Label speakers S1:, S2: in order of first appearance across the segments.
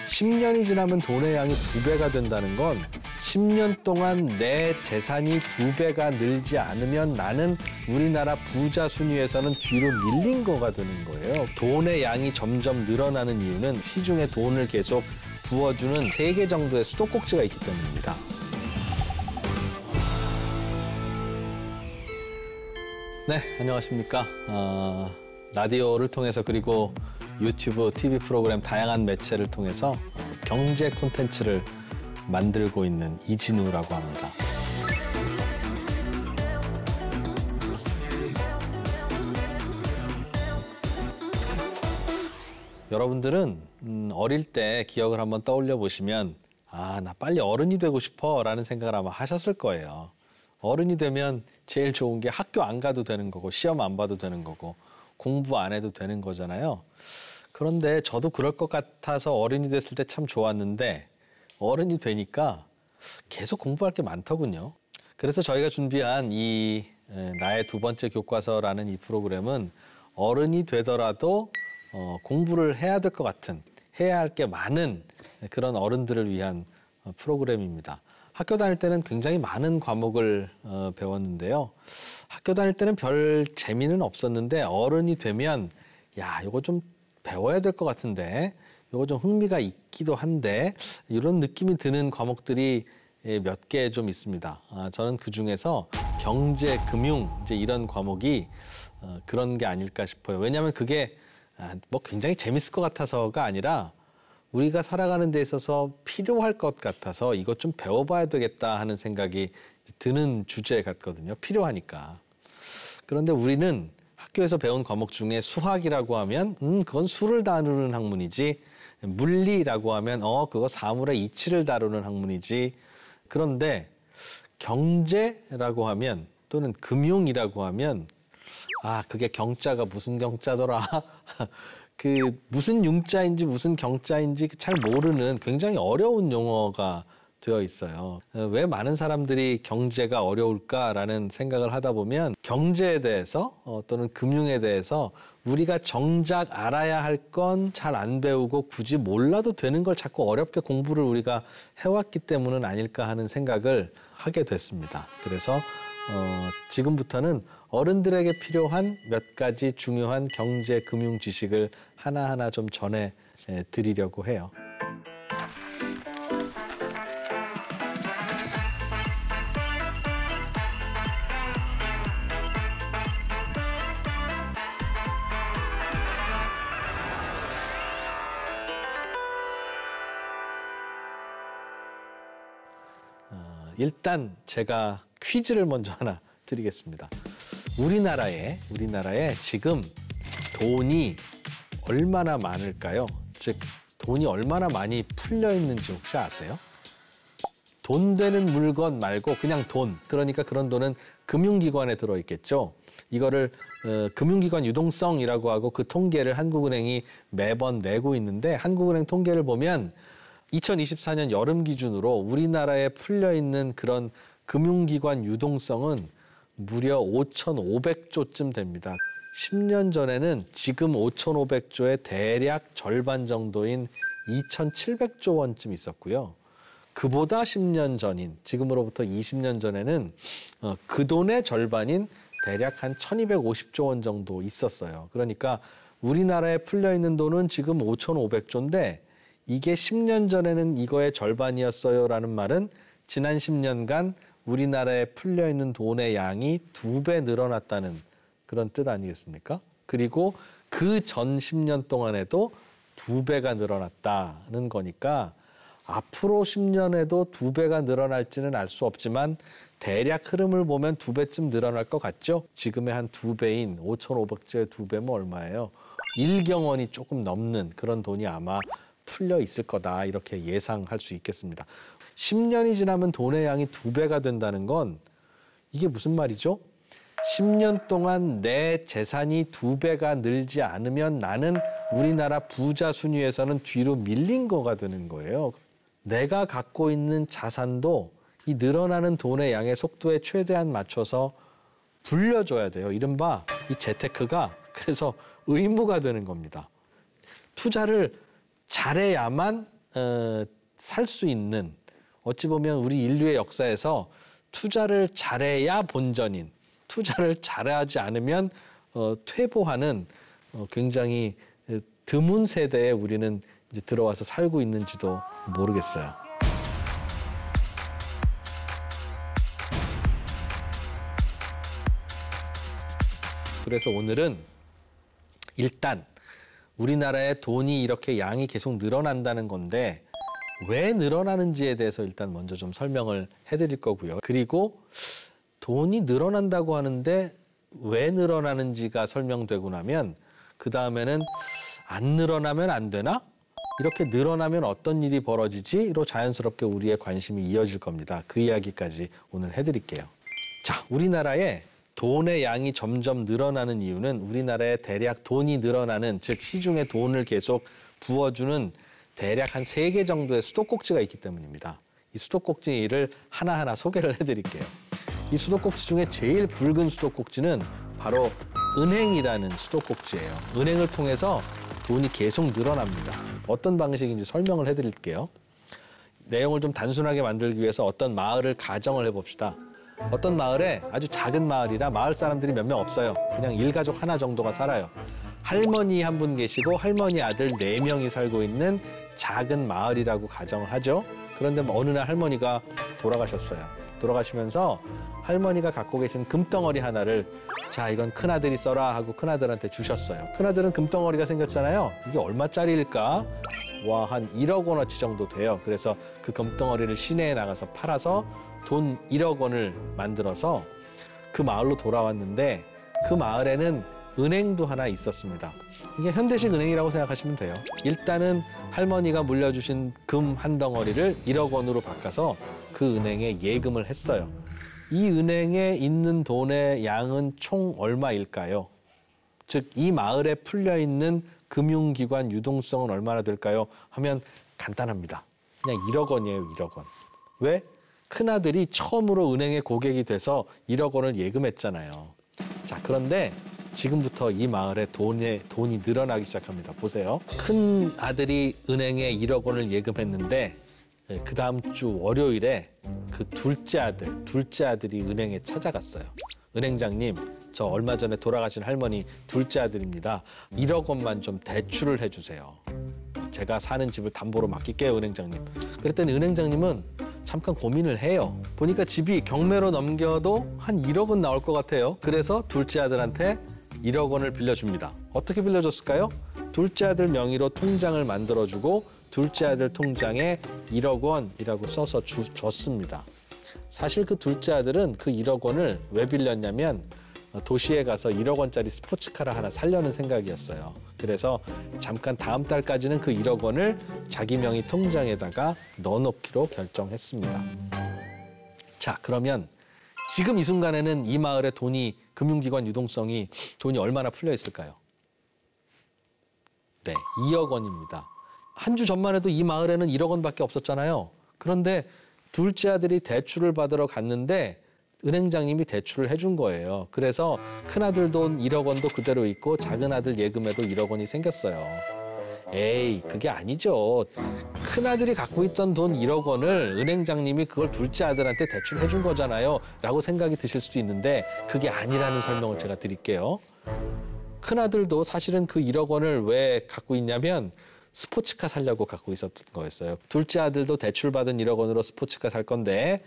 S1: 10년이 지나면 돈의 양이 2배가 된다는 건 10년 동안 내 재산이 2배가 늘지 않으면 나는 우리나라 부자 순위에서는 뒤로 밀린 거가 되는 거예요. 돈의 양이 점점 늘어나는 이유는 시중에 돈을 계속 부어주는 3개 정도의 수도꼭지가 있기 때문입니다. 네, 안녕하십니까. 라디오를 통해서 그리고 유튜브, TV 프로그램 다양한 매체를 통해서 경제 콘텐츠를 만들고 있는 이진우라고 합니다. 여러분들은 어릴 때 기억을 한번 떠올려 보시면 나 빨리 어른이 되고 싶어 라는 생각을 아마 하셨을 거예요. 어른이 되면 제일 좋은 게 학교 안 가도 되는 거고 시험 안 봐도 되는 거고 공부 안 해도 되는 거잖아요. 그런데 저도 그럴 것 같아서 어른이 됐을 때 참 좋았는데 어른이 되니까 계속 공부할 게 많더군요. 그래서 저희가 준비한 이 나의 두 번째 교과서라는 이 프로그램은 어른이 되더라도 공부를 해야 될 것 같은, 해야 할 게 많은 그런 어른들을 위한 프로그램입니다. 학교 다닐 때는 굉장히 많은 과목을 배웠는데요. 학교 다닐 때는 별 재미는 없었는데 어른이 되면 이거 좀 배워야 될 것 같은데 이거 좀 흥미가 있기도 한데 이런 느낌이 드는 과목들이 몇 개 좀 있습니다. 저는 그중에서 경제, 금융 이제 이런 과목이 그런 게 아닐까 싶어요. 왜냐하면 그게 뭐 굉장히 재밌을 것 같아서가 아니라 우리가 살아가는 데 있어서 필요할 것 같아서 이것 좀 배워봐야 되겠다 하는 생각이 드는 주제 같거든요. 필요하니까. 그런데 우리는 학교에서 배운 과목 중에 수학이라고 하면 그건 수를 다루는 학문이지, 물리라고 하면 그거 사물의 이치를 다루는 학문이지. 그런데 경제라고 하면 또는 금융이라고 하면 그게 경자가 무슨 경자더라. 그 무슨 융자인지 무슨 경자인지 잘 모르는 굉장히 어려운 용어가 되어 있어요. 왜 많은 사람들이 경제가 어려울까라는 생각을 하다 보면 경제에 대해서 또는 금융에 대해서 우리가 정작 알아야 할 건 잘 안 배우고 굳이 몰라도 되는 걸 자꾸 어렵게 공부를 우리가 해왔기 때문은 아닐까 하는 생각을 하게 됐습니다. 그래서 지금부터는 어른들에게 필요한 몇 가지 중요한 경제, 금융 지식을 하나하나 좀 전해 드리려고 해요. 일단 제가 퀴즈를 먼저 하나 드리겠습니다. 우리나라에 지금 돈이 얼마나 많을까요? 즉 돈이 얼마나 많이 풀려 있는지 혹시 아세요? 돈 되는 물건 말고 그냥 돈, 그러니까 그런 돈은 금융기관에 들어있겠죠. 이거를 금융기관 유동성이라고 하고 그 통계를 한국은행이 매번 내고 있는데 한국은행 통계를 보면 2024년 여름 기준으로 우리나라에 풀려있는 그런 금융기관 유동성은 무려 5,500조쯤 됩니다. 10년 전에는 지금 5,500조의 대략 절반 정도인 2,700조 원쯤 있었고요. 그보다 10년 전인 지금으로부터 20년 전에는 그 돈의 절반인 대략 한 1,250조 원 정도 있었어요. 그러니까 우리나라에 풀려있는 돈은 지금 5,500조인데 이게 10년 전에는 이거의 절반이었어요라는 말은 지난 10년간 우리나라에 풀려있는 돈의 양이 2배 늘어났다는 그런 뜻 아니겠습니까? 그리고 그 전 10년 동안에도 2배가 늘어났다는 거니까 앞으로 10년에도 2배가 늘어날지는 알 수 없지만 대략 흐름을 보면 2배쯤 늘어날 것 같죠? 지금의 한 2배인 5,500조의 2배면 얼마예요? 1경원이 조금 넘는 그런 돈이 아마 풀려 있을 거다 이렇게 예상할 수 있겠습니다. 10년이 지나면 돈의 양이 2배가 된다는 건 이게 무슨 말이죠? 10년 동안 내 재산이 2배가 늘지 않으면 나는 우리나라 부자 순위에서는 뒤로 밀린 거가 되는 거예요. 내가 갖고 있는 자산도 이 늘어나는 돈의 양의 속도에 최대한 맞춰서 불려줘야 돼요. 이른바 이 재테크가 그래서 의무가 되는 겁니다. 투자를 잘해야만 살 수 있는 어찌 보면 우리 인류의 역사에서 투자를 잘해야 본전인 투자를 잘하지 않으면 퇴보하는 굉장히 드문 세대에 우리는 이제 들어와서 살고 있는지도 모르겠어요. 그래서 오늘은 일단 우리나라의 돈이 이렇게 양이 계속 늘어난다는 건데 왜 늘어나는지에 대해서 일단 먼저 좀 설명을 해드릴 거고요. 그리고 돈이 늘어난다고 하는데 왜 늘어나는지가 설명되고 나면 그 다음에는 안 늘어나면 안 되나? 이렇게 늘어나면 어떤 일이 벌어지지?로 자연스럽게 우리의 관심이 이어질 겁니다. 그 이야기까지 오늘 해드릴게요. 자, 우리나라의 돈의 양이 점점 늘어나는 이유는 우리나라에 대략 돈이 늘어나는, 즉 시중에 돈을 계속 부어주는 대략 한 3개 정도의 수도꼭지가 있기 때문입니다. 이 수도꼭지를 하나하나 소개를 해드릴게요. 이 수도꼭지 중에 제일 붉은 수도꼭지는 바로 은행이라는 수도꼭지예요. 은행을 통해서 돈이 계속 늘어납니다. 어떤 방식인지 설명을 해드릴게요. 내용을 좀 단순하게 만들기 위해서 어떤 마을을 가정을 해봅시다. 어떤 마을에 아주 작은 마을이라 마을 사람들이 몇 명 없어요. 그냥 일가족 하나 정도가 살아요. 할머니 한 분 계시고 할머니 아들 4명이 살고 있는 작은 마을이라고 가정을 하죠. 그런데 어느 날 할머니가 돌아가셨어요. 돌아가시면서 할머니가 갖고 계신 금덩어리 하나를 자, 이건 큰아들이 써라 하고 큰아들한테 주셨어요. 큰아들은 금덩어리가 생겼잖아요. 이게 얼마짜리일까? 와, 한 1억 원어치 정도 돼요. 그래서 그 금덩어리를 시내에 나가서 팔아서 돈 1억 원을 만들어서 그 마을로 돌아왔는데 그 마을에는 은행도 하나 있었습니다. 이게 현대식 은행이라고 생각하시면 돼요. 일단은 할머니가 물려주신 금 한 덩어리를 1억 원으로 바꿔서 그 은행에 예금을 했어요. 이 은행에 있는 돈의 양은 총 얼마일까요? 즉, 이 마을에 풀려있는 금융기관 유동성은 얼마나 될까요? 하면 간단합니다. 그냥 1억 원이에요, 1억 원. 왜? 큰아들이 처음으로 은행에 고객이 돼서 1억 원을 예금했잖아요. 자, 그런데 지금부터 이 마을에 돈이 늘어나기 시작합니다. 보세요. 큰 아들이 은행에 1억 원을 예금했는데 그 다음 주 월요일에 그 둘째 아들이 은행에 찾아갔어요. 은행장님, 저 얼마 전에 돌아가신 할머니 둘째 아들입니다. 1억 원만 좀 대출을 해주세요. 제가 사는 집을 담보로 맡길게요, 은행장님. 그랬더니 은행장님은 잠깐 고민을 해요. 보니까 집이 경매로 넘겨도 한 1억 원 나올 것 같아요. 그래서 둘째 아들한테 1억 원을 빌려줍니다. 어떻게 빌려줬을까요? 둘째 아들 명의로 통장을 만들어주고 둘째 아들 통장에 1억 원이라고 써서 줬습니다. 사실 그 둘째 아들은 그 1억 원을 왜 빌렸냐면 도시에 가서 1억 원짜리 스포츠카를 하나 사려는 생각이었어요. 그래서 잠깐 다음 달까지는 그 1억 원을 자기 명의 통장에다가 넣어놓기로 결정했습니다. 자, 그러면 지금 이 순간에는 이 마을에 금융기관 유동성이 돈이 얼마나 풀려 있을까요? 네, 2억 원입니다. 한 주 전만 해도 이 마을에는 1억 원밖에 없었잖아요. 그런데 둘째 아들이 대출을 받으러 갔는데 은행장님이 대출을 해준 거예요. 그래서 큰아들 돈 1억 원도 그대로 있고 작은 아들 예금에도 1억 원이 생겼어요. 에이, 그게 아니죠. 큰아들이 갖고 있던 돈 1억 원을 은행장님이 그걸 둘째 아들한테 대출해 준 거잖아요. 라고 생각이 드실 수도 있는데 그게 아니라는 설명을 제가 드릴게요. 큰아들도 사실은 그 1억 원을 왜 갖고 있냐면 스포츠카 사려고 갖고 있었던 거였어요. 둘째 아들도 대출받은 1억 원으로 스포츠카 살 건데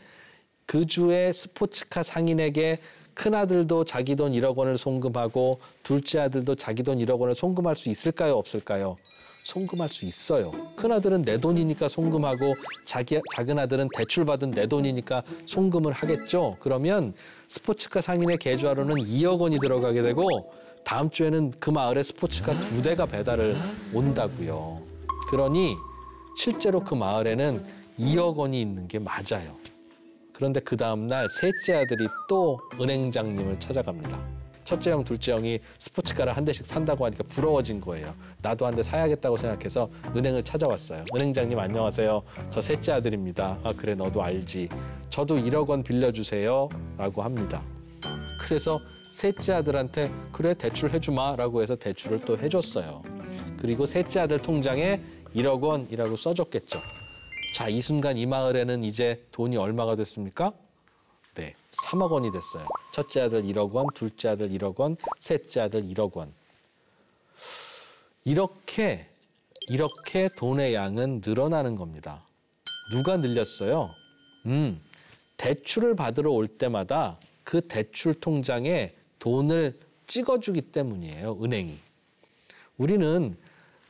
S1: 그 주에 스포츠카 상인에게 큰아들도 자기 돈 1억 원을 송금하고 둘째 아들도 자기 돈 1억 원을 송금할 수 있을까요? 없을까요? 송금할 수 있어요. 큰아들은 내 돈이니까 송금하고 작은 아들은 대출받은 내 돈이니까 송금을 하겠죠. 그러면 스포츠카 상인의 계좌로는 2억 원이 들어가게 되고 다음 주에는 그 마을에 스포츠카 2대가 배달을 온다고요. 그러니 실제로 그 마을에는 2억 원이 있는 게 맞아요. 그런데 그 다음 날 셋째 아들이 또 은행장님을 찾아갑니다. 첫째 형, 둘째 형이 스포츠카를 한 대씩 산다고 하니까 부러워진 거예요. 나도 한 대 사야겠다고 생각해서 은행을 찾아왔어요. 은행장님 안녕하세요. 저 셋째 아들입니다. 아, 그래, 너도 알지. 저도 1억 원 빌려주세요. 라고 합니다. 그래서 셋째 아들한테 그래, 대출 해주마 라고 해서 대출을 또 해줬어요. 그리고 셋째 아들 통장에 1억 원이라고 써줬겠죠. 자, 이 순간 이 마을에는 이제 돈이 얼마가 됐습니까? 네, 3억 원이 됐어요. 첫째 아들 1억 원, 둘째 아들 1억 원, 셋째 아들 1억 원. 이렇게 돈의 양은 늘어나는 겁니다. 누가 늘렸어요? 대출을 받으러 올 때마다 그 대출 통장에 돈을 찍어주기 때문이에요, 은행이. 우리는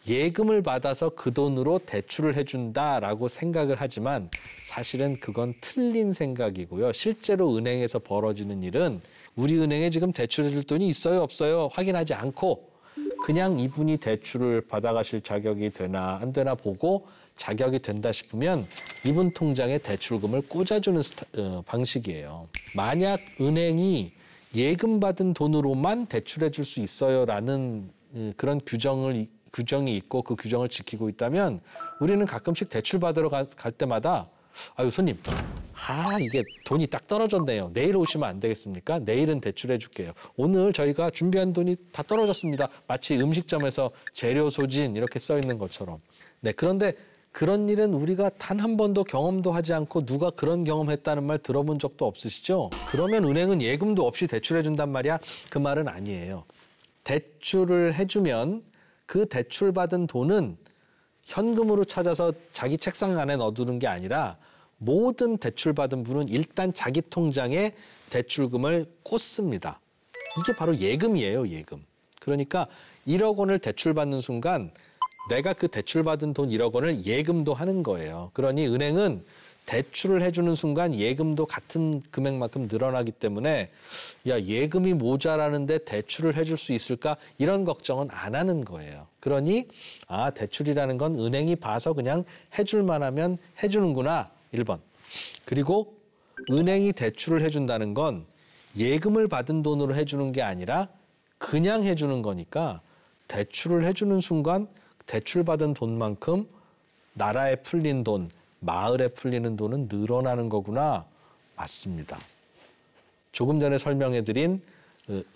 S1: 예금을 받아서 그 돈으로 대출을 해준다라고 생각을 하지만 사실은 그건 틀린 생각이고요. 실제로 은행에서 벌어지는 일은 우리 은행에 지금 대출해줄 돈이 있어요, 없어요 확인하지 않고 그냥 이분이 대출을 받아가실 자격이 되나 안 되나 보고 자격이 된다 싶으면 이분 통장에 대출금을 꽂아주는 방식이에요. 만약 은행이 예금 받은 돈으로만 대출해 줄 수 있어요라는 그런 규정이 있고 그 규정을 지키고 있다면 우리는 가끔씩 대출 받으러 갈 때마다 아유 손님, 이게 돈이 딱 떨어졌네요. 내일 오시면 안 되겠습니까? 내일은 대출해 줄게요. 오늘 저희가 준비한 돈이 다 떨어졌습니다. 마치 음식점에서 재료 소진 이렇게 써 있는 것처럼. 네, 그런데 그런 일은 우리가 단 한 번도 경험도 하지 않고 누가 그런 경험했다는 말 들어본 적도 없으시죠? 그러면 은행은 예금도 없이 대출해 준단 말이야? 그 말은 아니에요. 대출을 해주면 그 대출받은 돈은 현금으로 찾아서 자기 책상 안에 넣어두는 게 아니라 모든 대출받은 분은 일단 자기 통장에 대출금을 꽂습니다. 이게 바로 예금이에요, 예금. 그러니까 1억 원을 대출받는 순간 내가 그 대출받은 돈 1억 원을 예금도 하는 거예요. 그러니 은행은 대출을 해주는 순간 예금도 같은 금액만큼 늘어나기 때문에 야, 예금이 모자라는데 대출을 해줄 수 있을까? 이런 걱정은 안 하는 거예요. 그러니 대출이라는 건 은행이 봐서 그냥 해줄 만하면 해주는구나. 1번. 그리고 은행이 대출을 해준다는 건 예금을 받은 돈으로 해주는 게 아니라 그냥 해주는 거니까 대출을 해주는 순간 대출받은 돈만큼 나라에 풀린 돈, 마을에 풀리는 돈은 늘어나는 거구나. 맞습니다. 조금 전에 설명해드린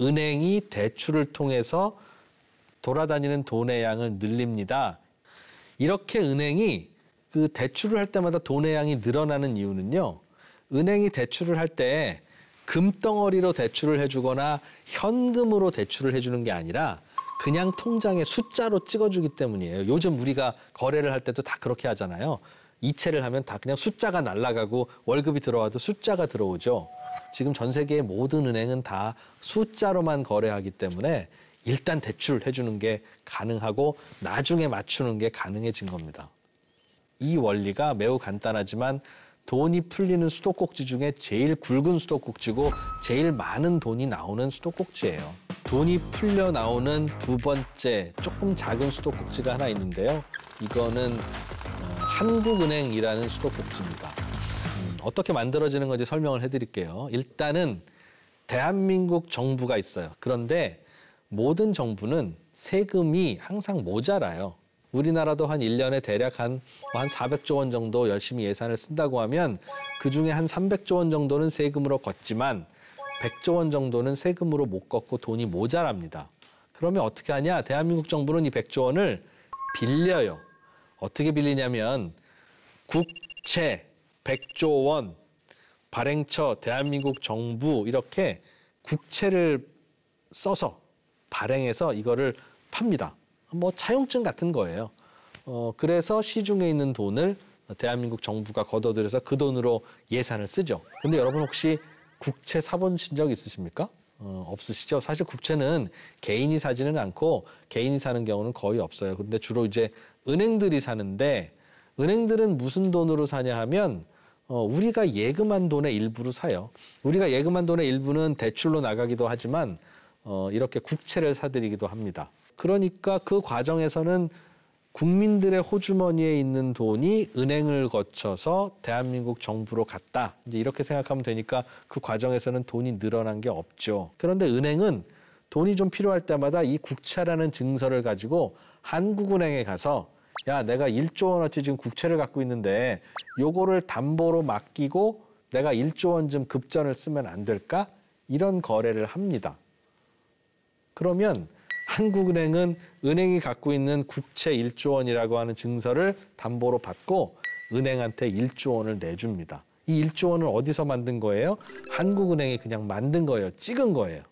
S1: 은행이 대출을 통해서 돌아다니는 돈의 양을 늘립니다. 이렇게 은행이 그 대출을 할 때마다 돈의 양이 늘어나는 이유는요. 은행이 대출을 할 때 금덩어리로 대출을 해주거나 현금으로 대출을 해주는 게 아니라 그냥 통장에 숫자로 찍어주기 때문이에요. 요즘 우리가 거래를 할 때도 다 그렇게 하잖아요. 이체를 하면 다 그냥 숫자가 날아가고 월급이 들어와도 숫자가 들어오죠. 지금 전 세계의 모든 은행은 다 숫자로만 거래하기 때문에 일단 대출을 해주는 게 가능하고 나중에 맞추는 게 가능해진 겁니다. 이 원리가 매우 간단하지만 돈이 풀리는 수도꼭지 중에 제일 굵은 수도꼭지고 제일 많은 돈이 나오는 수도꼭지예요. 돈이 풀려 나오는 두 번째 조금 작은 수도꼭지가 하나 있는데요. 이거는 한국은행이라는 수도꼭지입니다. 어떻게 만들어지는 건지 설명을 해드릴게요. 일단은 대한민국 정부가 있어요. 그런데 모든 정부는 세금이 항상 모자라요. 우리나라도 한 1년에 대략 한 400조 원 정도 열심히 예산을 쓴다고 하면 그중에 한 300조 원 정도는 세금으로 걷지만 100조 원 정도는 세금으로 못 걷고 돈이 모자랍니다. 그러면 어떻게 하냐? 대한민국 정부는 이 100조 원을 빌려요. 어떻게 빌리냐면 국채 100조 원, 발행처 대한민국 정부 이렇게 국채를 써서 발행해서 이거를 팝니다. 차용증 같은 거예요. 그래서 시중에 있는 돈을 대한민국 정부가 걷어들여서 그 돈으로 예산을 쓰죠. 근데 여러분 혹시 국채 사보신 적 있으십니까? 없으시죠? 사실 국채는 개인이 사지는 않고 개인이 사는 경우는 거의 없어요. 그런데 주로 이제 은행들이 사는데 은행들은 무슨 돈으로 사냐 하면 우리가 예금한 돈의 일부로 사요. 우리가 예금한 돈의 일부는 대출로 나가기도 하지만 이렇게 국채를 사들이기도 합니다. 그러니까 그 과정에서는 국민들의 호주머니에 있는 돈이 은행을 거쳐서 대한민국 정부로 갔다. 이제 이렇게 생각하면 되니까 그 과정에서는 돈이 늘어난 게 없죠. 그런데 은행은 돈이 좀 필요할 때마다 이 국채라는 증서를 가지고 한국은행에 가서 야, 내가 1조 원어치 지금 국채를 갖고 있는데 요거를 담보로 맡기고 내가 1조 원쯤 급전을 쓰면 안 될까? 이런 거래를 합니다. 그러면 한국은행은 은행이 갖고 있는 국채 1조 원이라고 하는 증서를 담보로 받고 은행한테 1조 원을 내줍니다. 이 1조 원을 어디서 만든 거예요? 한국은행이 그냥 만든 거예요. 찍은 거예요.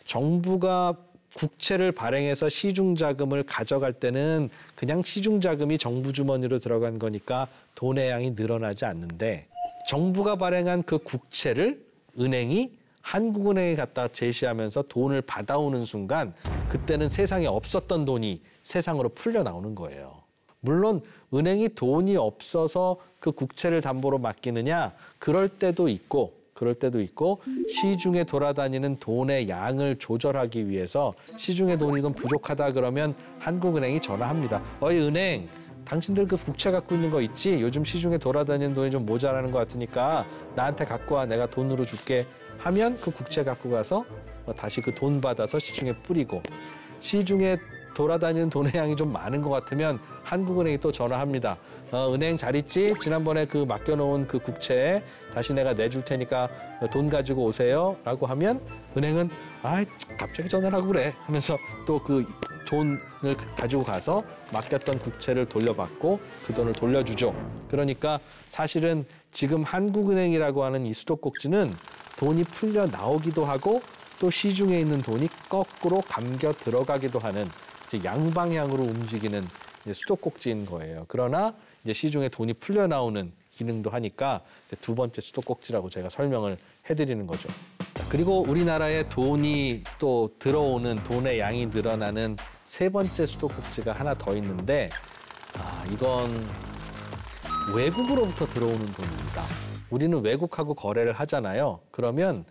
S1: 정부가 국채를 발행해서 시중자금을 가져갈 때는 그냥 시중자금이 정부 주머니로 들어간 거니까 돈의 양이 늘어나지 않는데 정부가 발행한 그 국채를 은행이 한국은행에 갖다 제시하면서 돈을 받아오는 순간 그때는 세상에 없었던 돈이 세상으로 풀려 나오는 거예요. 물론 은행이 돈이 없어서 그 국채를 담보로 맡기느냐 그럴 때도 있고 시중에 돌아다니는 돈의 양을 조절하기 위해서 시중에 돈이 좀 부족하다 그러면 한국은행이 전화합니다. 어이 은행 당신들 그 국채 갖고 있는 거 있지? 요즘 시중에 돌아다니는 돈이 좀 모자라는 것 같으니까 나한테 갖고 와 내가 돈으로 줄게 하면 그 국채 갖고 가서 다시 그 돈 받아서 시중에 뿌리고 시중에 돌아다니는 돈의 양이 좀 많은 것 같으면 한국은행이 또 전화합니다. 은행 잘 있지? 지난번에 그 맡겨놓은 그 국채 다시 내가 내줄 테니까 돈 가지고 오세요. 라고 하면 은행은 갑자기 전화를 하고 그래 하면서 또 그 돈을 가지고 가서 맡겼던 국채를 돌려받고 그 돈을 돌려주죠. 그러니까 사실은 지금 한국은행이라고 하는 이 수도꼭지는 돈이 풀려 나오기도 하고 또 시중에 있는 돈이 거꾸로 감겨 들어가기도 하는 이제 양방향으로 움직이는 이제 수도꼭지인 거예요. 그러나 이제 시중에 돈이 풀려 나오는 기능도 하니까 이제 두 번째 수도꼭지라고 제가 설명을 해드리는 거죠. 그리고 우리나라에 돈이 또 들어오는 돈의 양이 늘어나는 세 번째 수도꼭지가 하나 더 있는데 이건 외국으로부터 들어오는 돈입니다. 우리는 외국하고 거래를 하잖아요. 그러면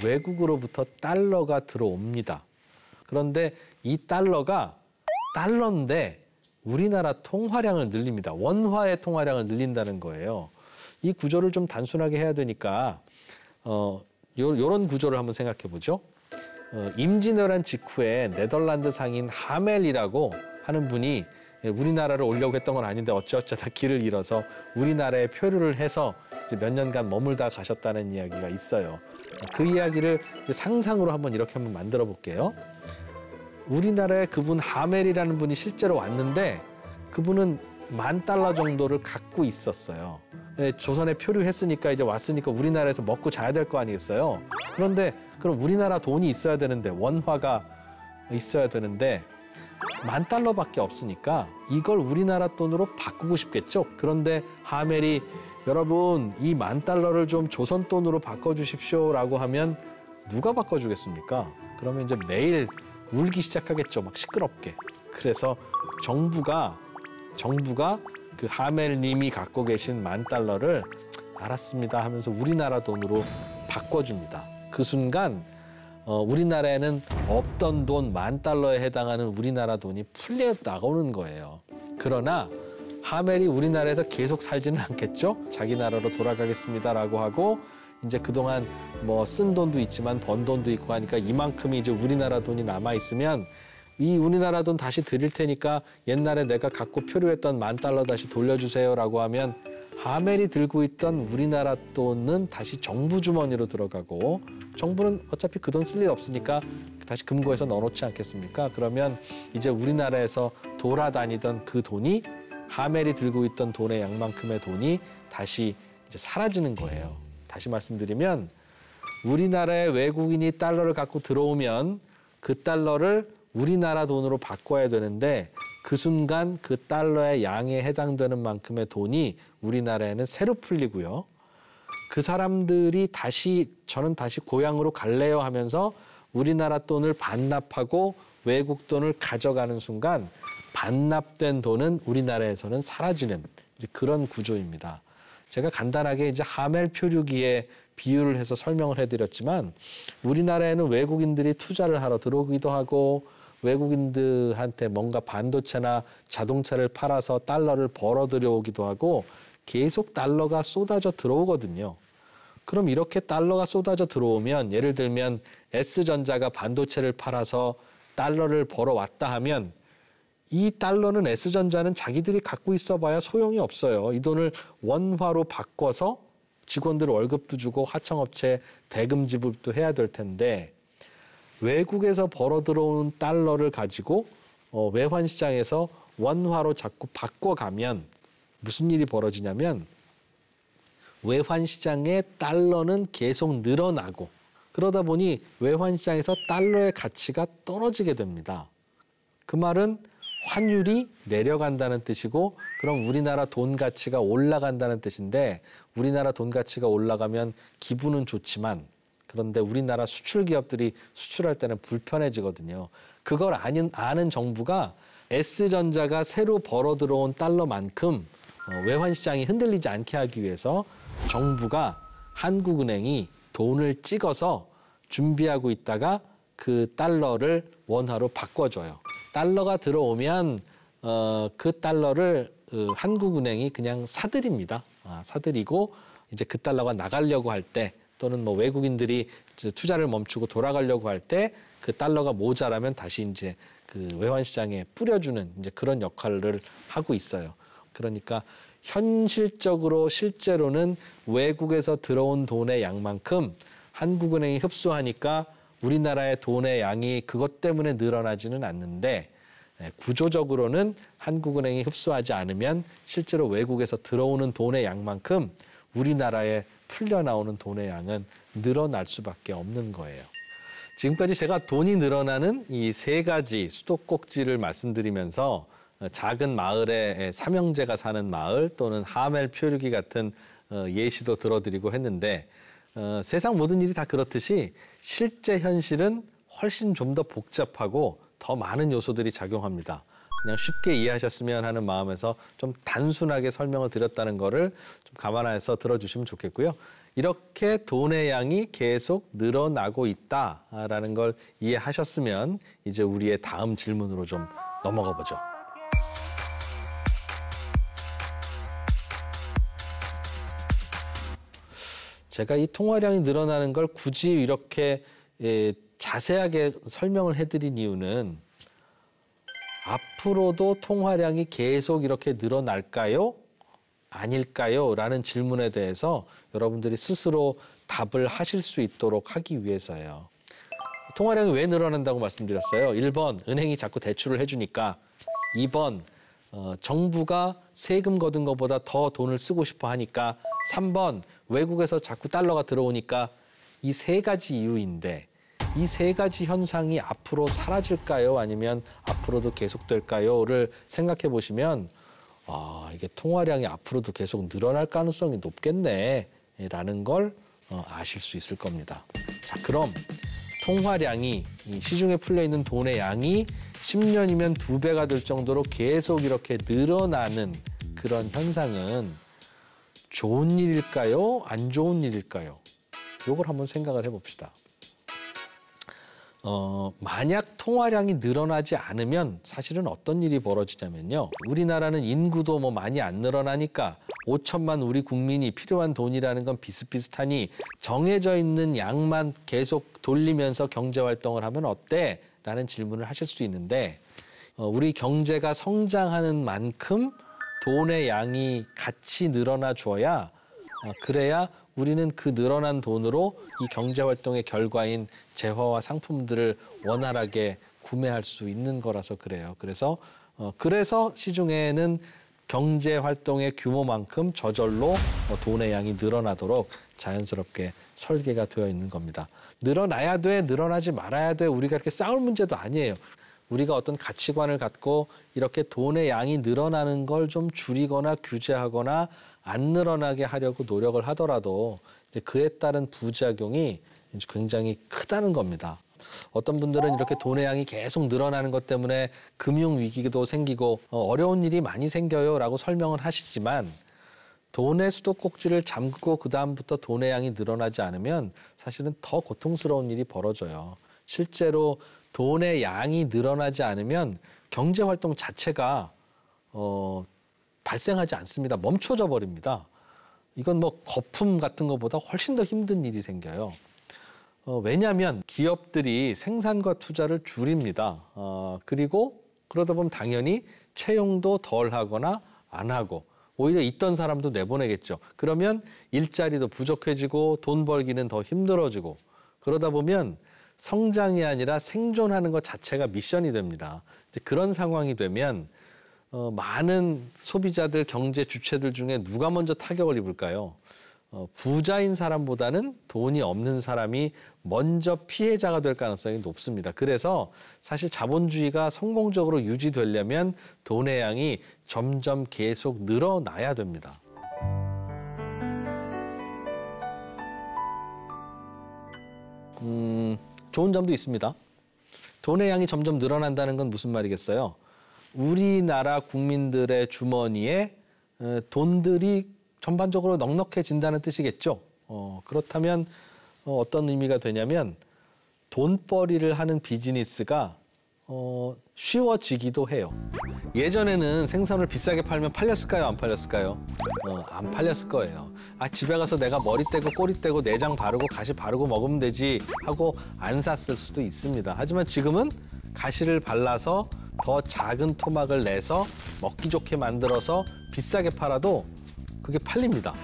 S1: 외국으로부터 달러가 들어옵니다. 그런데 이 달러가 달러인데 우리나라 통화량을 늘립니다. 원화의 통화량을 늘린다는 거예요. 이 구조를 좀 단순하게 해야 되니까 요런 구조를 한번 생각해 보죠. 임진왜란 직후에 네덜란드 상인 하멜이라고 하는 분이 우리나라를 오려고 했던 건 아닌데 어쩌다 길을 잃어서 우리나라에 표류를 해서 이제 몇 년간 머물다 가셨다는 이야기가 있어요. 그 이야기를 상상으로 한번 만들어 볼게요. 우리나라에 그분 하멜이라는 분이 실제로 왔는데 그분은 $10,000 정도를 갖고 있었어요. 조선에 표류했으니까 이제 왔으니까 우리나라에서 먹고 자야 될 거 아니겠어요? 그런데 그럼 우리나라 돈이 있어야 되는데 원화가 있어야 되는데 $10,000밖에 없으니까 이걸 우리나라 돈으로 바꾸고 싶겠죠? 그런데 하멜이 여러분 이 $10,000를 좀 조선 돈으로 바꿔주십시오라고 하면 누가 바꿔주겠습니까? 그러면 이제 매일 울기 시작하겠죠. 막 시끄럽게. 그래서 정부가 그 하멜님이 갖고 계신 $10,000를 알았습니다 하면서 우리나라 돈으로 바꿔줍니다. 그 순간 우리나라에는 없던 돈 $10,000에 해당하는 우리나라 돈이 풀려 나오는 거예요. 그러나 하멜이 우리나라에서 계속 살지는 않겠죠. 자기 나라로 돌아가겠습니다라고 하고 이제 그동안 뭐 쓴 돈도 있지만 번 돈도 있고 하니까 이만큼이 이제 우리나라 돈이 남아 있으면 이 우리나라 돈 다시 드릴 테니까 옛날에 내가 갖고 표류했던 $10,000 다시 돌려주세요라고 하면 하멜이 들고 있던 우리나라 돈은 다시 정부 주머니로 들어가고 정부는 어차피 그 돈 쓸 일 없으니까 다시 금고에서 넣어놓지 않겠습니까? 그러면 이제 우리나라에서 돌아다니던 그 돈이 하멜이 들고 있던 돈의 양만큼의 돈이 다시 이제 사라지는 거예요. 다시 말씀드리면 우리나라에 외국인이 달러를 갖고 들어오면 그 달러를 우리나라 돈으로 바꿔야 되는데 그 순간 그 달러의 양에 해당되는 만큼의 돈이 우리나라에는 새로 풀리고요. 그 사람들이 저는 다시 고향으로 갈래요 하면서 우리나라 돈을 반납하고 외국 돈을 가져가는 순간 반납된 돈은 우리나라에서는 사라지는 이제 그런 구조입니다. 제가 간단하게 이제 하멜 표류기에 비유를 해서 설명을 해드렸지만 우리나라에는 외국인들이 투자를 하러 들어오기도 하고 외국인들한테 뭔가 반도체나 자동차를 팔아서 달러를 벌어 들여오기도 하고 계속 달러가 쏟아져 들어오거든요. 그럼 이렇게 달러가 쏟아져 들어오면 예를 들면 S전자가 반도체를 팔아서 달러를 벌어왔다 하면 이 달러는 S전자는 자기들이 갖고 있어봐야 소용이 없어요. 이 돈을 원화로 바꿔서 직원들 월급도 주고 하청업체 대금 지불도 해야 될 텐데 외국에서 벌어 들어온 달러를 가지고 외환 시장에서 원화로 자꾸 바꿔가면 무슨 일이 벌어지냐면 외환 시장의 달러는 계속 늘어나고 그러다 보니 외환 시장에서 달러의 가치가 떨어지게 됩니다. 그 말은 환율이 내려간다는 뜻이고 그럼 우리나라 돈 가치가 올라간다는 뜻인데 우리나라 돈 가치가 올라가면 기분은 좋지만 그런데 우리나라 수출 기업들이 수출할 때는 불편해지거든요. 그걸 아는 정부가 S전자가 새로 벌어 들어온 달러만큼 외환 시장이 흔들리지 않게 하기 위해서 정부가 한국은행이 돈을 찍어서 준비하고 있다가 그 달러를 원화로 바꿔줘요. 달러가 들어오면 그 달러를 한국은행이 그냥 사들입니다. 사들이고 이제 그 달러가 나가려고 할 때 또는 뭐 외국인들이 투자를 멈추고 돌아가려고 할 때 그 달러가 모자라면 다시 이제 그 외환 시장에 뿌려주는 이제 그런 역할을 하고 있어요. 그러니까 현실적으로 실제로는 외국에서 들어온 돈의 양만큼 한국은행이 흡수하니까 우리나라의 돈의 양이 그것 때문에 늘어나지는 않는데 구조적으로는 한국은행이 흡수하지 않으면 실제로 외국에서 들어오는 돈의 양만큼 우리나라에 풀려나오는 돈의 양은 늘어날 수밖에 없는 거예요. 지금까지 제가 돈이 늘어나는 이 세 가지 수도꼭지를 말씀드리면서 작은 마을에 삼형제가 사는 마을 또는 하멜 표류기 같은 예시도 들어드리고 했는데 세상 모든 일이 다 그렇듯이 실제 현실은 훨씬 좀 더 복잡하고 더 많은 요소들이 작용합니다. 그냥 쉽게 이해하셨으면 하는 마음에서 좀 단순하게 설명을 드렸다는 거를 좀 감안해서 들어주시면 좋겠고요. 이렇게 돈의 양이 계속 늘어나고 있다라는 걸 이해하셨으면 이제 우리의 다음 질문으로 좀 넘어가 보죠. 제가 이 통화량이 늘어나는 걸 굳이 이렇게 자세하게 설명을 해드린 이유는 앞으로도 통화량이 계속 이렇게 늘어날까요? 아닐까요? 라는 질문에 대해서 여러분들이 스스로 답을 하실 수 있도록 하기 위해서예요. 통화량이 왜 늘어난다고 말씀드렸어요? 1번, 은행이 자꾸 대출을 해주니까. 2번, 정부가 세금 거둔 것보다 더 돈을 쓰고 싶어 하니까. 3번, 외국에서 자꾸 달러가 들어오니까. 이 세 가지 이유인데 이 세 가지 현상이 앞으로 사라질까요? 아니면 앞으로도 계속될까요?를 생각해 보시면 이게 통화량이 앞으로도 계속 늘어날 가능성이 높겠네 라는 걸 아실 수 있을 겁니다. 자, 그럼 통화량이 이 시중에 풀려있는 돈의 양이 10년이면 2배가 될 정도로 계속 이렇게 늘어나는 그런 현상은 좋은 일일까요? 안 좋은 일일까요? 이걸 한번 생각을 해봅시다. 만약 통화량이 늘어나지 않으면 사실은 어떤 일이 벌어지냐면요. 우리나라는 인구도 뭐 많이 안 늘어나니까 5천만 우리 국민이 필요한 돈이라는 건 비슷비슷하니 정해져 있는 양만 계속 돌리면서 경제활동을 하면 어때? 라는 질문을 하실 수 있는데 우리 경제가 성장하는 만큼 돈의 양이 같이 늘어나 줘야 그래야 우리는 그 늘어난 돈으로 이 경제활동의 결과인 재화와 상품들을 원활하게 구매할 수 있는 거라서 그래요. 그래서 시중에는 경제활동의 규모만큼 저절로 돈의 양이 늘어나도록 자연스럽게 설계가 되어 있는 겁니다. 늘어나야 돼, 늘어나지 말아야 돼, 우리가 이렇게 싸울 문제도 아니에요. 우리가 어떤 가치관을 갖고 이렇게 돈의 양이 늘어나는 걸 좀 줄이거나 규제하거나 안 늘어나게 하려고 노력을 하더라도 이제 그에 따른 부작용이 굉장히 크다는 겁니다. 어떤 분들은 이렇게 돈의 양이 계속 늘어나는 것 때문에 금융위기도 생기고 어려운 일이 많이 생겨요라고 설명을 하시지만 돈의 수도꼭지를 잠그고 그다음부터 돈의 양이 늘어나지 않으면 사실은 더 고통스러운 일이 벌어져요. 실제로 돈의 양이 늘어나지 않으면 경제활동 자체가 발생하지 않습니다. 멈춰져 버립니다. 이건 뭐 거품 같은 것보다 훨씬 더 힘든 일이 생겨요. 왜냐하면 기업들이 생산과 투자를 줄입니다. 그리고 그러다 보면 당연히 채용도 덜 하거나 안 하고 오히려 있던 사람도 내보내겠죠. 그러면 일자리도 부족해지고 돈 벌기는 더 힘들어지고 그러다 보면 성장이 아니라 생존하는 것 자체가 미션이 됩니다. 이제 그런 상황이 되면 많은 소비자들, 경제 주체들 중에 누가 먼저 타격을 입을까요? 부자인 사람보다는 돈이 없는 사람이 먼저 피해자가 될 가능성이 높습니다. 그래서 사실 자본주의가 성공적으로 유지되려면 돈의 양이 점점 계속 늘어나야 됩니다. 좋은 점도 있습니다. 돈의 양이 점점 늘어난다는 건 무슨 말이겠어요? 우리나라 국민들의 주머니에 돈들이 전반적으로 넉넉해진다는 뜻이겠죠. 그렇다면 어떤 의미가 되냐면 돈벌이를 하는 비즈니스가 쉬워지기도 해요. 예전에는 생선을 비싸게 팔면 팔렸을까요? 안 팔렸을까요? 안 팔렸을 거예요. 집에 가서 내가 머리 떼고 꼬리 떼고 내장 바르고 가시 바르고 먹으면 되지 하고 안 샀을 수도 있습니다. 하지만 지금은 가시를 발라서 더 작은 토막을 내서 먹기 좋게 만들어서 비싸게 팔아도 그게 팔립니다.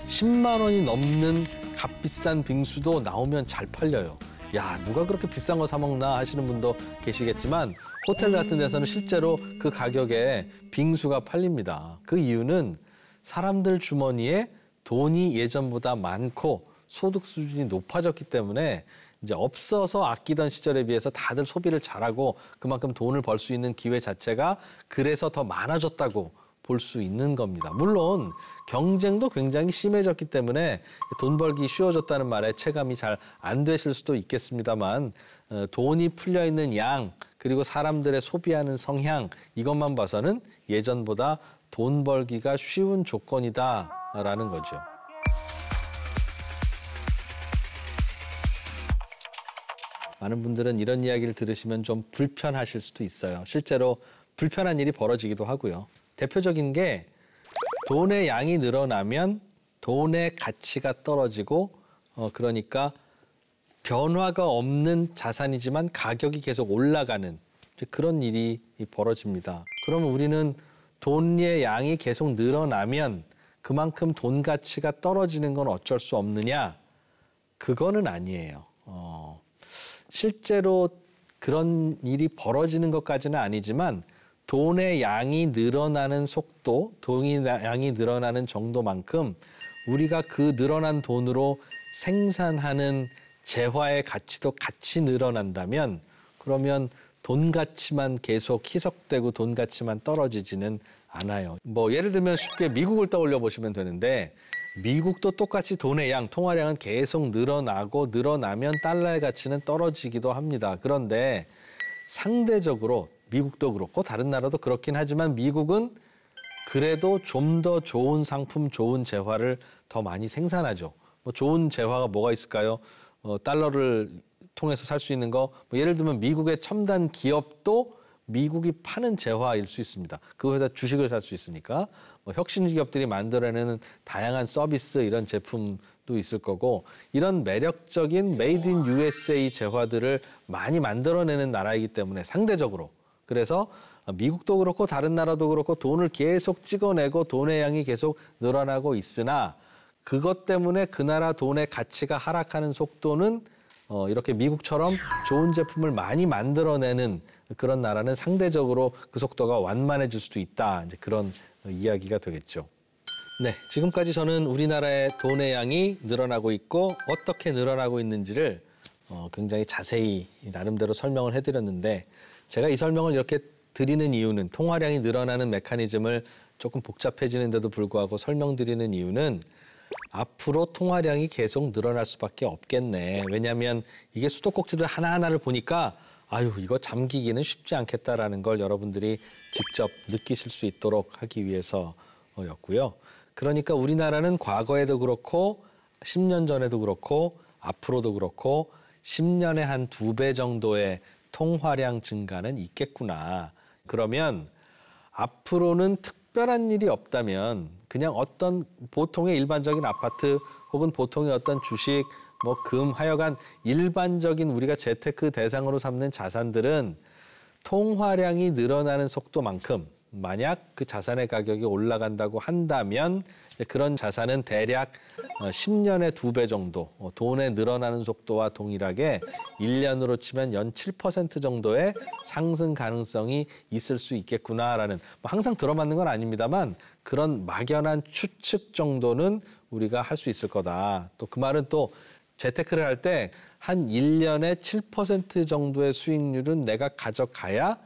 S1: 10만 원이 넘는 값비싼 빙수도 나오면 잘 팔려요. 야, 누가 그렇게 비싼 거 사 먹나 하시는 분도 계시겠지만 호텔 같은 데서는 실제로 그 가격에 빙수가 팔립니다. 그 이유는 사람들 주머니에 돈이 예전보다 많고 소득 수준이 높아졌기 때문에 이제 없어서 아끼던 시절에 비해서 다들 소비를 잘하고 그만큼 돈을 벌 수 있는 기회 자체가 그래서 더 많아졌다고 볼 수 있는 겁니다. 물론 경쟁도 굉장히 심해졌기 때문에 돈 벌기 쉬워졌다는 말에 체감이 잘 안 되실 수도 있겠습니다만 돈이 풀려 있는 양 그리고 사람들의 소비하는 성향 이것만 봐서는 예전보다 돈 벌기가 쉬운 조건이다라는 거죠. 많은 분들은 이런 이야기를 들으시면 좀 불편하실 수도 있어요. 실제로 불편한 일이 벌어지기도 하고요. 대표적인 게 돈의 양이 늘어나면 돈의 가치가 떨어지고 그러니까 변화가 없는 자산이지만 가격이 계속 올라가는 그런 일이 벌어집니다. 그러면 우리는 돈의 양이 계속 늘어나면 그만큼 돈 가치가 떨어지는 건 어쩔 수 없느냐? 그거는 아니에요. 실제로 그런 일이 벌어지는 것까지는 아니지만 돈의 양이 늘어나는 속도, 돈의 양이 늘어나는 정도만큼 우리가 그 늘어난 돈으로 생산하는 재화의 가치도 같이 늘어난다면 그러면 돈 가치만 계속 희석되고 돈 가치만 떨어지지는 않아요. 예를 들면 쉽게 미국을 떠올려 보시면 되는데 미국도 똑같이 돈의 양, 통화량은 계속 늘어나고 늘어나면 달러의 가치는 떨어지기도 합니다. 그런데 상대적으로 미국도 그렇고 다른 나라도 그렇긴 하지만 미국은 그래도 좀 더 좋은 상품, 좋은 재화를 더 많이 생산하죠. 좋은 재화가 뭐가 있을까요? 달러를 통해서 살 수 있는 거. 예를 들면 미국의 첨단 기업도 미국이 파는 재화일 수 있습니다. 그 회사 주식을 살 수 있으니까. 혁신 기업들이 만들어내는 다양한 서비스 이런 제품도 있을 거고 이런 매력적인 메이드 인 USA 재화들을 많이 만들어내는 나라이기 때문에 상대적으로 그래서 미국도 그렇고 다른 나라도 그렇고 돈을 계속 찍어내고 돈의 양이 계속 늘어나고 있으나 그것 때문에 그 나라 돈의 가치가 하락하는 속도는 이렇게 미국처럼 좋은 제품을 많이 만들어내는 그런 나라는 상대적으로 그 속도가 완만해질 수도 있다. 이제 그런 이야기가 되겠죠. 네, 지금까지 저는 우리나라의 돈의 양이 늘어나고 있고 어떻게 늘어나고 있는지를 굉장히 자세히 나름대로 설명을 해드렸는데 제가 이 설명을 이렇게 드리는 이유는 통화량이 늘어나는 메커니즘을 조금 복잡해지는데도 불구하고 설명드리는 이유는 앞으로 통화량이 계속 늘어날 수밖에 없겠네. 왜냐하면 이게 수도꼭지들 하나하나를 보니까 이거 잠기기는 쉽지 않겠다라는 걸 여러분들이 직접 느끼실 수 있도록 하기 위해서였고요. 그러니까 우리나라는 과거에도 그렇고 10년 전에도 그렇고 앞으로도 그렇고 10년에 한 2배 정도의 통화량 증가는 있겠구나. 그러면 앞으로는 특별한 일이 없다면 그냥 어떤 보통의 일반적인 아파트 혹은 보통의 어떤 주식, 금, 하여간 일반적인 우리가 재테크 대상으로 삼는 자산들은 통화량이 늘어나는 속도만큼 만약 그 자산의 가격이 올라간다고 한다면 그런 자산은 대략 10년에 2배 정도, 돈의 늘어나는 속도와 동일하게 1년으로 치면 연 7% 정도의 상승 가능성이 있을 수 있겠구나라는, 뭐 항상 들어맞는 건 아닙니다만 그런 막연한 추측 정도는 우리가 할 수 있을 거다. 또 그 말은 또 재테크를 할 때 한 1년에 7% 정도의 수익률은 내가 가져가야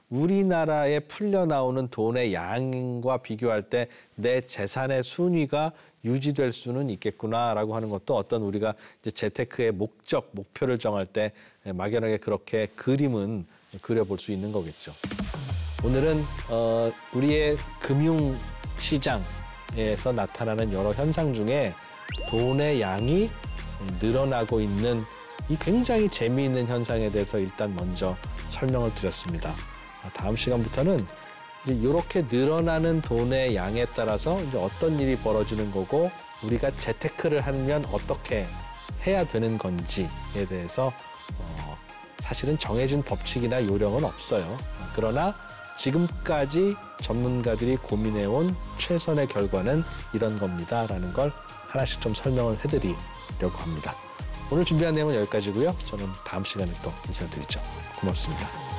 S1: 우리나라에 풀려나오는 돈의 양과 비교할 때 내 재산의 순위가 유지될 수는 있겠구나라고 하는 것도 어떤 우리가 이제 재테크의 목적, 목표를 정할 때 막연하게 그렇게 그림은 그려볼 수 있는 거겠죠. 오늘은 우리의 금융시장에서 나타나는 여러 현상 중에 돈의 양이 늘어나고 있는 이 굉장히 재미있는 현상에 대해서 일단 먼저 설명을 드렸습니다. 다음 시간부터는 이제 이렇게 늘어나는 돈의 양에 따라서 이제 어떤 일이 벌어지는 거고 우리가 재테크를 하면 어떻게 해야 되는 건지에 대해서 사실은 정해진 법칙이나 요령은 없어요. 그러나 지금까지 전문가들이 고민해온 최선의 결과는 이런 겁니다라는 걸 하나씩 좀 설명을 해드리려고 합니다. 오늘 준비한 내용은 여기까지고요. 저는 다음 시간에 또 인사드리죠. 고맙습니다.